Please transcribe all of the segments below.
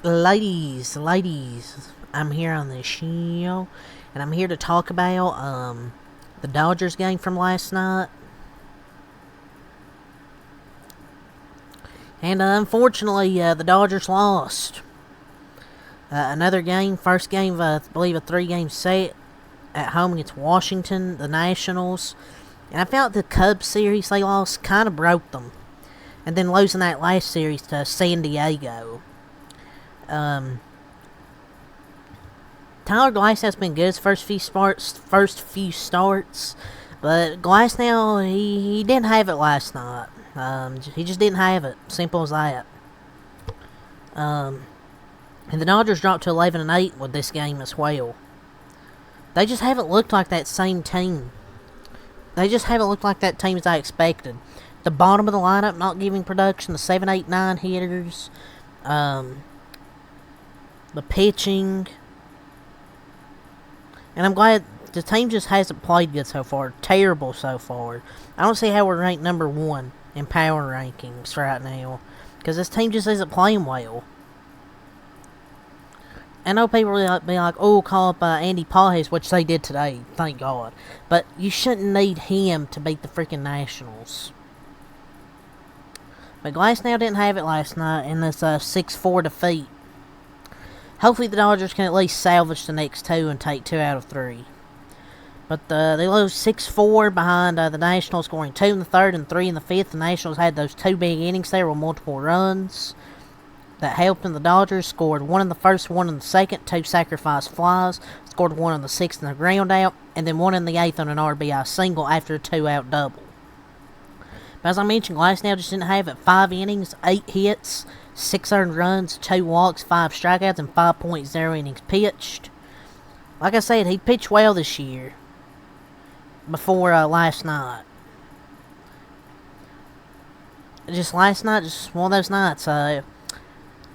Ladies, I'm here on the show, and I'm here to talk about the Dodgers game from last night. And unfortunately, the Dodgers lost. Another game, first game of, I believe, a 3-game set at home against Washington, the Nationals. And I felt the Cubs series they lost kind of broke them. And then losing that last series to San Diego. Tyler Glasnow's been good his first few starts, but Glasnow he didn't have it last night. He just didn't have it. Simple as that. And the Dodgers dropped to 11-8 with this game as well. They just haven't looked like that same team. They just haven't looked like that team as I expected. The bottom of the lineup not giving production. The 7, 8, 9 hitters. The pitching. And I'm glad the team just hasn't played good so far. Terrible so far. I don't see how we're ranked number 1 in power rankings right now. Because this team just isn't playing well. I know people will be like, oh, call up Andy Pages, which they did today, thank God. But you shouldn't need him to beat the freaking Nationals. But Glasnow didn't have it last night in this 6-4 defeat. Hopefully the Dodgers can at least salvage the next 2 and take 2 out of 3. But they lose 6-4 behind the Nationals, scoring 2 in the 3rd and 3 in the 5th. The Nationals had those 2 big innings there with multiple runs that helped them. The Dodgers scored 1 in the 1st, 1 in the 2nd, 2 sacrifice flies, scored 1 in the 6th in the ground out, and then 1 in the 8th on an RBI single after a 2-out double. But as I mentioned, Glasnow just didn't have it. 5 innings, 8 hits, 6 earned runs, 2 walks, 5 strikeouts, and 5.0 innings pitched. Like I said, he pitched well this year before last night. Just last night, just one of those nights.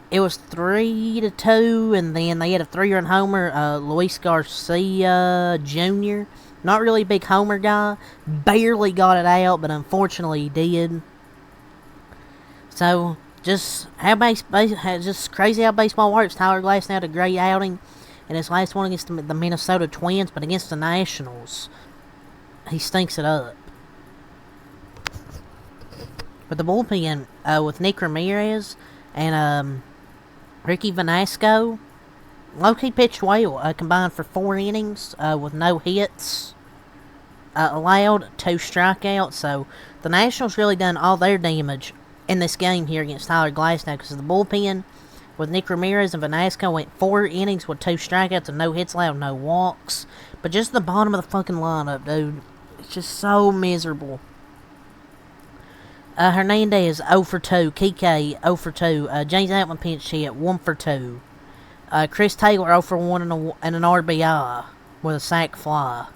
It was 3-2, and then they had a 3-run homer. Luis Garcia Jr., not really a big homer guy, barely got it out, but unfortunately he did. So, just crazy how baseball works. Tyler Glasnow had a great outing in his last one against the Minnesota Twins, but against the Nationals, he stinks it up. But the bullpen with Nick Ramirez and Ricky Vanasco, low-key pitched well, combined for 4 innings with no hits allowed, 2 strikeouts. So the Nationals really done all their damage in this game here against Tyler Glasnow, because the bullpen with Nick Ramirez and Vanasco went 4 innings with 2 strikeouts and no hits allowed, no walks. But just the bottom of the fucking lineup, dude, it's just so miserable. Hernandez 0 for 2, Kike 0 for 2, James Outman pinch hit 1 for 2. Chris Taylor 0 for 1 and an RBI with a sac fly,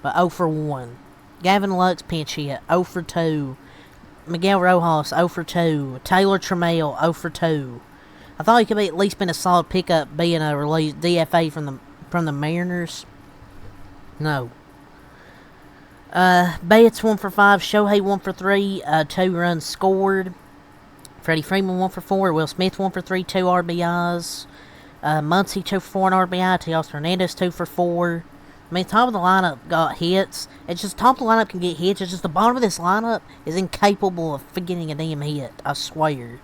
but 0 for 1. Gavin Lux pinch hit 0 for 2. Miguel Rojas 0 for 2. Taylor Trammell 0 for 2. I thought he could at least been a solid pickup, being a released DFA from the Mariners. No. Bates 1 for 5, Shohei 1 for 3, 2 runs scored. Freddie Freeman 1 for 4, Will Smith 1 for 3, 2 RBIs. Muncy 2 for 4 and RBI, Teoscar Hernandez 2 for 4. I mean, top of the lineup got hits. It's just top of the lineup can get hits. It's just the bottom of this lineup is incapable of getting a damn hit, I swear.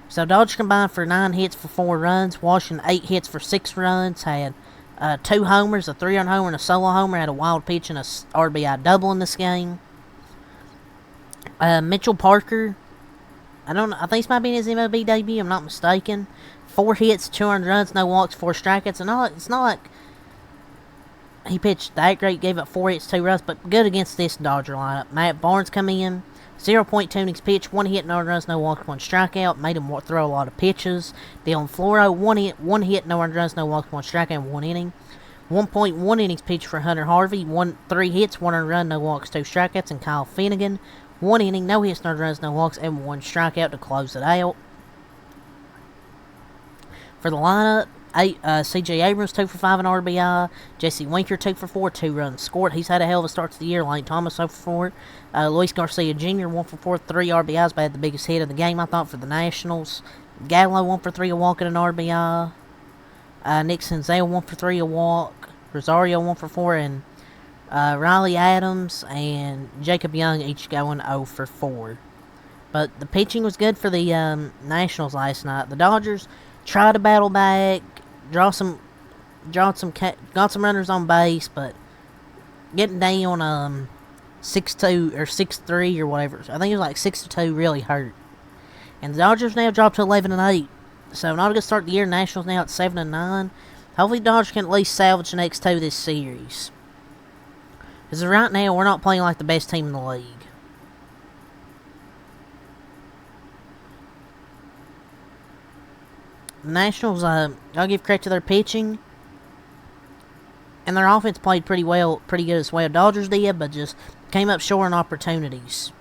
So Dodgers combined for 9 hits for 4 runs. Washington 8 hits for 6 runs. Had 2 homers, a 3-run homer, and a solo homer. Had a wild pitch and a RBI double in this game. Mitchell Parker, I think this might be his MLB debut, I'm not mistaken. 4 hits, 200 runs, no walks, 4 strikeouts. And it's not like he pitched that great, gave up 4 hits, 2 runs, but good against this Dodger lineup. Matt Barnes come in, 0.2 innings pitched, 1 hit, no runs, no walks, 1 strikeout. Made him throw a lot of pitches. Dylan Floro, 1 hit, no runs, no walks, 1 strikeout, 1 inning. 1.1 innings pitched for Hunter Harvey, 3 hits, 1 run, no walks, 2 strikeouts. And Kyle Finnegan, 1 inning, no hits, no runs, no walks, and 1 strikeout to close it out. For the lineup, C.J. Abrams 2 for 5 and RBI. Jesse Winker 2 for 4, 2 runs scored. He's had a hell of a start to the year. Lane Thomas 0 for 4. Luis Garcia Jr. 1 for 4, 3 RBIs, but had the biggest hit of the game, I thought, for the Nationals. Gallo 1 for 3, a walk and an RBI. Nick Senzel 1 for 3, a walk. Rosario 1 for 4, and Riley Adams and Jacob Young each going 0 for 4. But the pitching was good for the Nationals last night. The Dodgers tried to battle back, got some runners on base, but getting down 6-2 or 6-3 or whatever. I think it was like 6-2 really hurt. And the Dodgers now dropped to 11-8. So not a good start to the year. Nationals now at 7-9. Hopefully the Dodgers can at least salvage the next 2 this series. Because right now we're not playing like the best team in the league. The Nationals, I'll give credit to their pitching. And their offense played pretty good as well. Dodgers did, but just came up short on opportunities.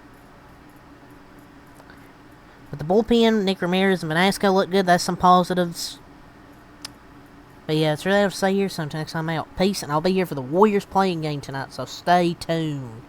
But the bullpen, Nick Ramirez and Velasco look good. That's some positives. But yeah, that's really all I have to say here. So until next time I'm out. Peace, and I'll be here for the Warriors playing game tonight, so stay tuned.